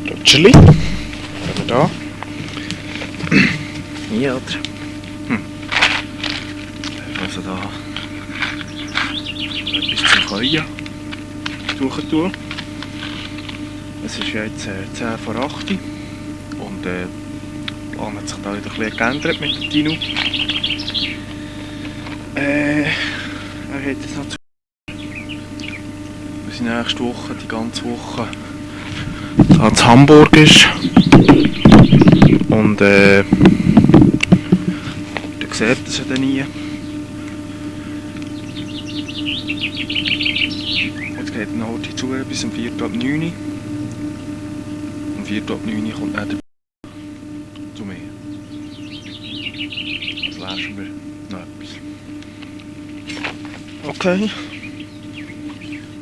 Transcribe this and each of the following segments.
Rutscheli. Oder da. Hier, oder? Also da etwas zum Können suchen tun. Es ist jetzt 10 vor 8 und der Plan hat sich da wieder ein bisschen geändert mit dem Dino. Er hat jetzt noch bis nächste Woche, die ganze Woche, da in Hamburg ist. Und der sieht das ja dann nie. Jetzt geht dann heute zu bis um 4 ab 9. Um 4 ab 9 kommt dann der zu mir. Jetzt lesen wir noch etwas. Okay.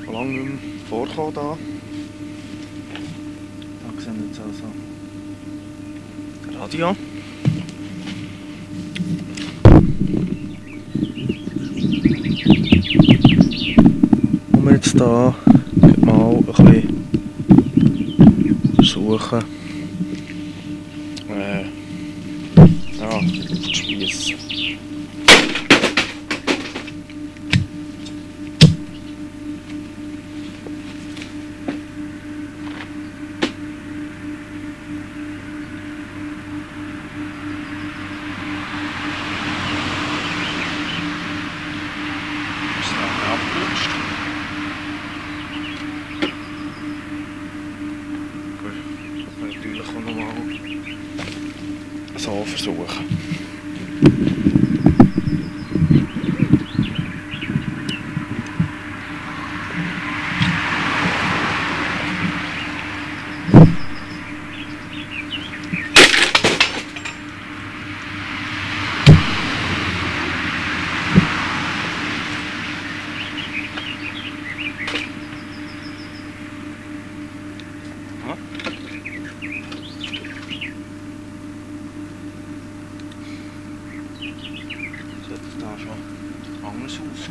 Schon lange nicht mehr vorkommen da. Da sehen wir jetzt also Radio. Und wir jetzt da mal ein bisschen versuchen, zu spiessen. Natürlich auch nochmal so versuchen. Da schon anders aus.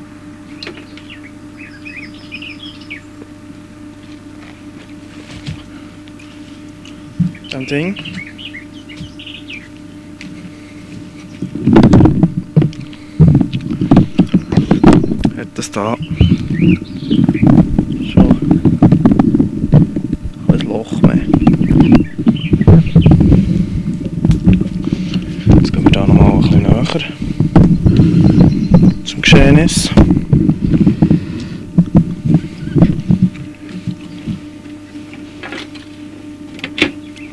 Ein Ding. Hat das da schon ein Loch mehr. Jetzt gehen wir da nochmal ein bisschen näher zum Geschehnis.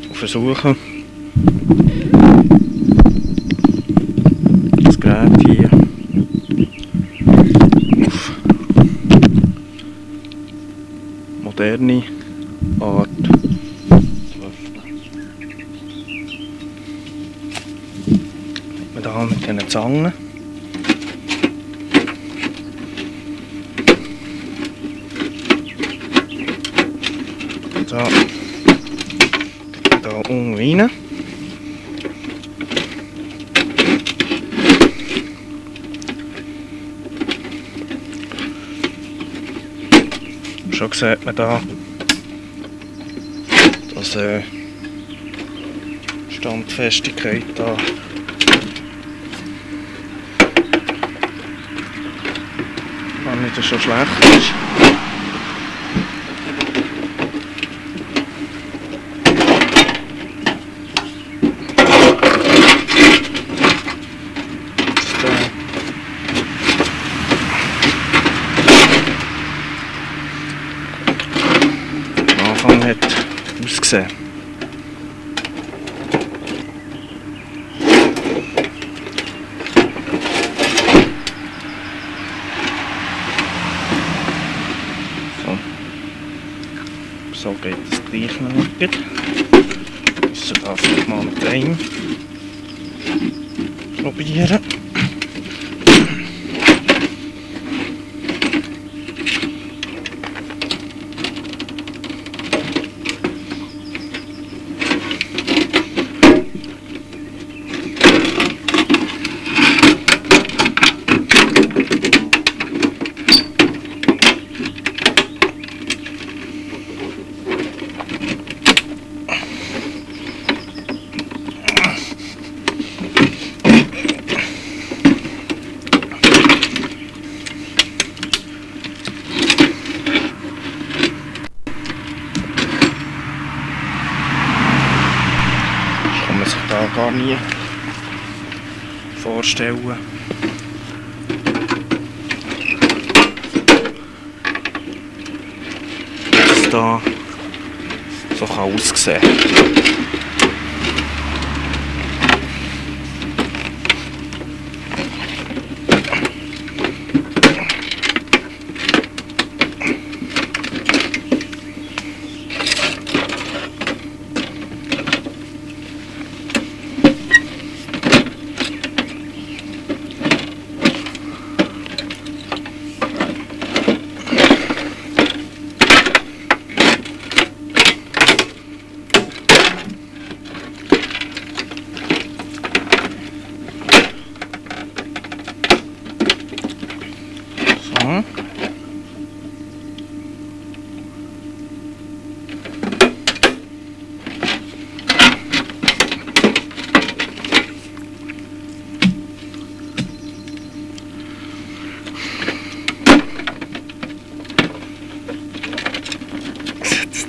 Und versuchen, das Gerät hier auf moderne Art zu öffnen. Wir da mit diesen Zangen. Da unten rein. Schon sieht man da, dass Standfestigkeit da nicht so schlecht ist. Hat ausgesehen. So geht es gleich noch nicht. Ich darf ich mal mit einem probieren. da gar nie vorstellen, dass es da so aussehen kann.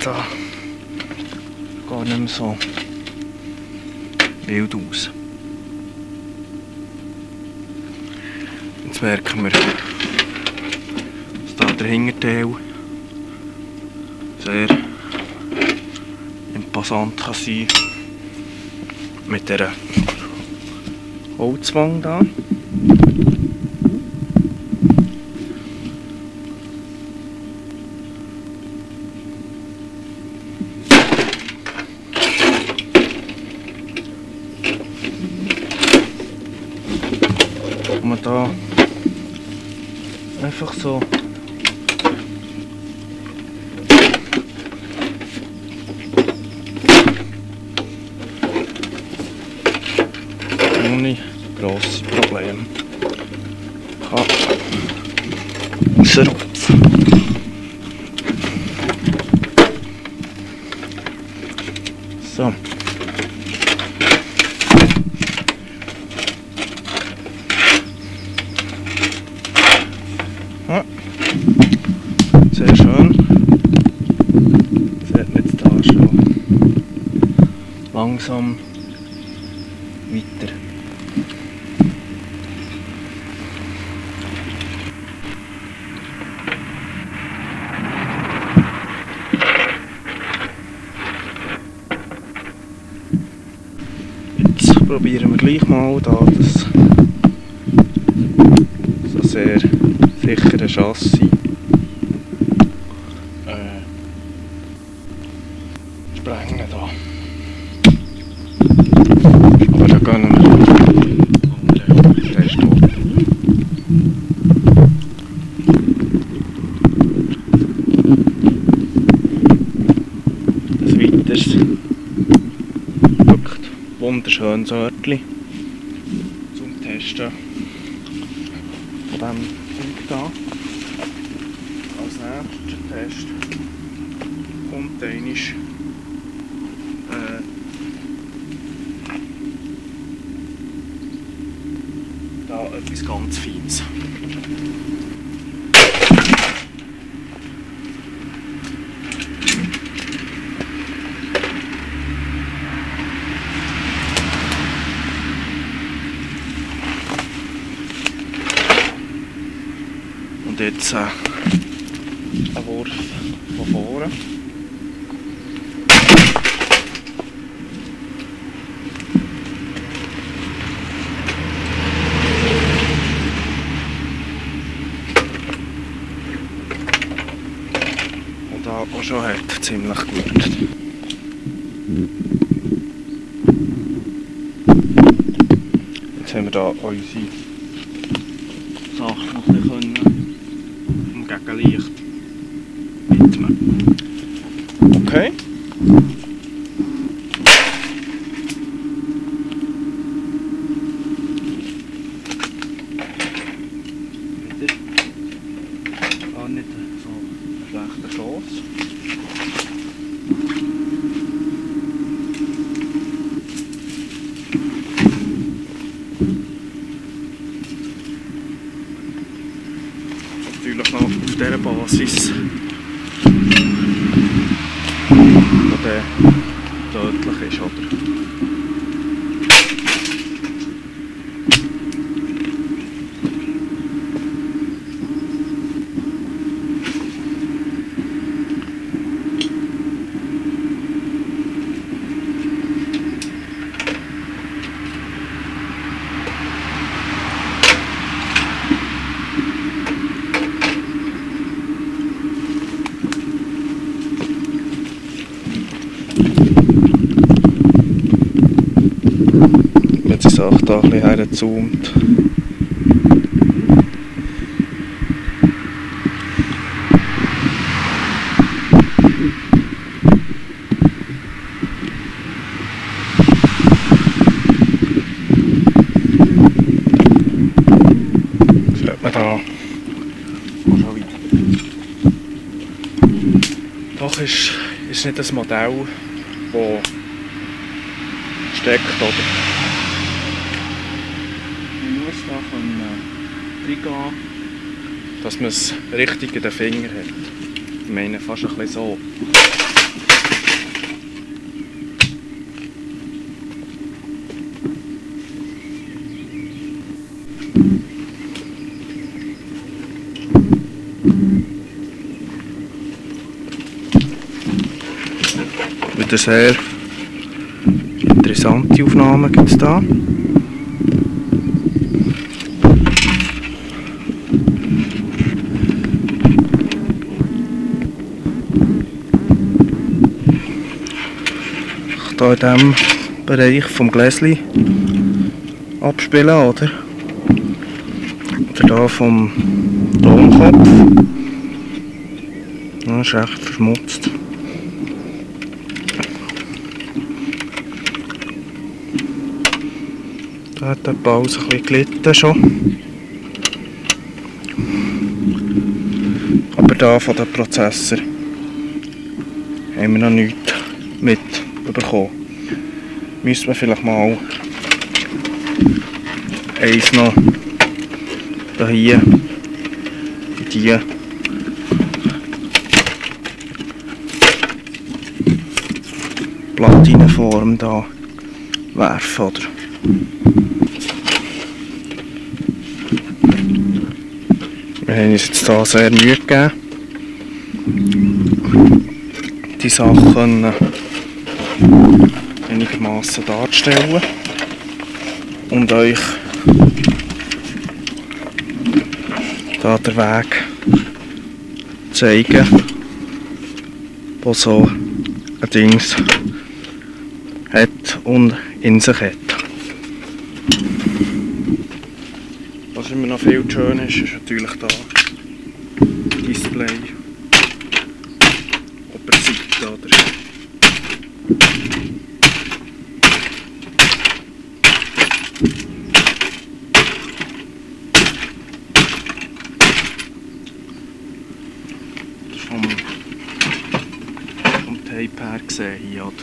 Da gar nicht mehr so wild aus. Jetzt merken wir, dass da der Hinterteil sehr imposant kann sein mit dieser Holzwand da. Man da einfach so ohne grosse Probleme rausrupfen. So. Ja. Sehr schön. Sieht man jetzt da schon langsam weiter. Jetzt probieren wir gleich mal da das so sehr sichere Chassis sprengen da. Aber da gehen wir den Rest hoch. Ein weiteres wirklich wunderschönes Örtchen zum Testen von diesem Zeug da. Als nächster Test kommt einmal da etwas ganz Feines. Und jetzt ein Wurf von vorne. Und da auch schon hat ziemlich gut. Jetzt haben wir da unsere Sachen noch ein bisschen vom Gegenlicht widmen. Okay. Wieder gar nicht so ein schlechter Stoss. Natürlich noch auf dieser Basis, die tödlich ist, oder? Jetzt ist auch da ein bisschen hergezoomt. Sieht man da schon weit. Doch ist nicht das Modell, das steckt, oder? Man muss da reingehen, dass man es richtig in den Finger hat. Ich meine fast ein bisschen so. Wieder sehr interessante Aufnahmen gibt es da. Hier in diesem Bereich vom Gläschen abspielen, oder? Oder hier vom Tonkopf. Das ist echt verschmutzt. Da hat der Pause ein bisschen gelitten schon. Aber da von den Prozessor haben wir noch nichts mitbekommen. Müssen wir vielleicht mal eins noch hier in die Platinenform da werfen, oder? Wir haben uns jetzt hier sehr Mühe gegeben, die Sachen einigermaßen darzustellen und euch da den Weg zeigen, wo so ein Dings hat und in sich hat. Was immer noch viel schön ist, ist natürlich da Display auf der Seite, oder? Vom Tape her gesehen hier, oder?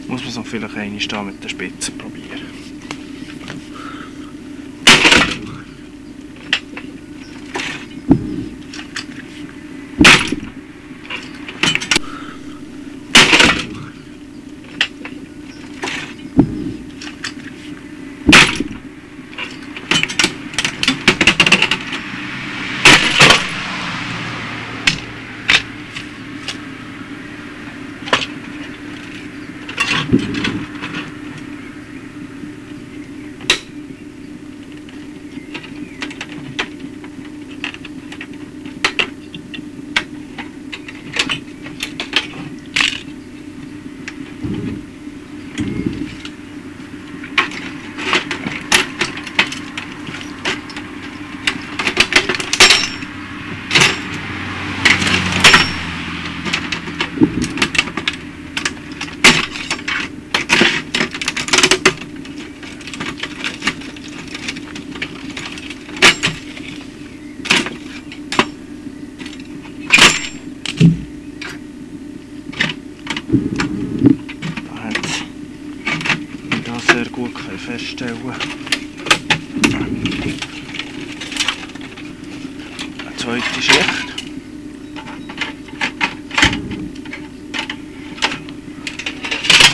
Muss man es auch vielleicht einmal mit der Spitze probieren. Sehr gut feststellen. Eine zweite Schicht.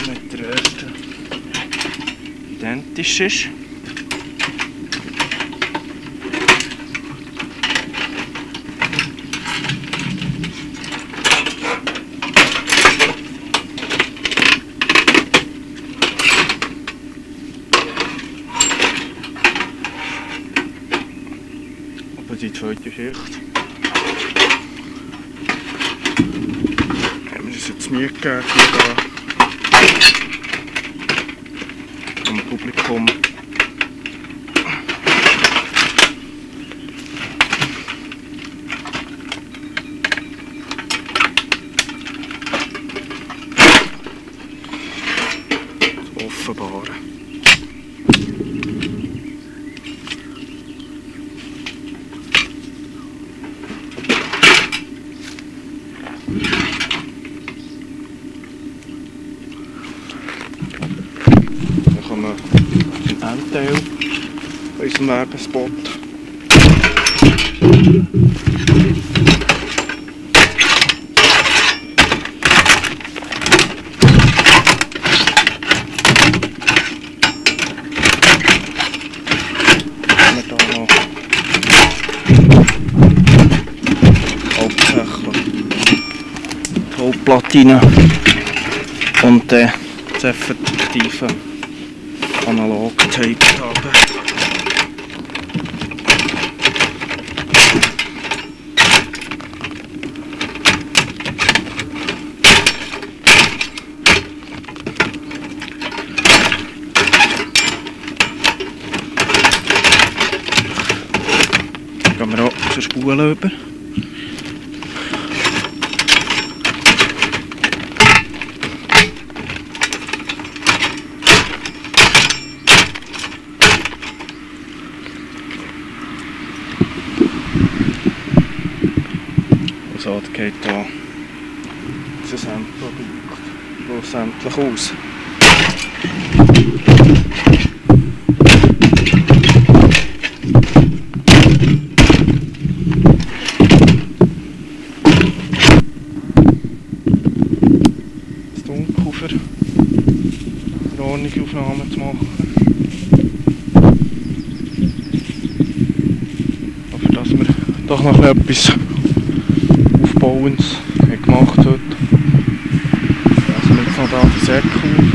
Mit der ersten identisch ist. zweite Schicht. Haben wir uns jetzt Mühe gegeben hier am Publikum. Das Offenbaren. Dann kommen wir zum Endteil von unserem Werbespot. Hauptplatine und das effektive Analog-Tape haben. Dann gehen wir auch zur Spule über. So, das geht hier schlussendlich aus. Das Dunkelhofer für ordentliche Aufnahmen zu machen. Aber dass wir doch noch etwas Aufbauendes gemacht heute. Also jetzt noch da die Säcke auf.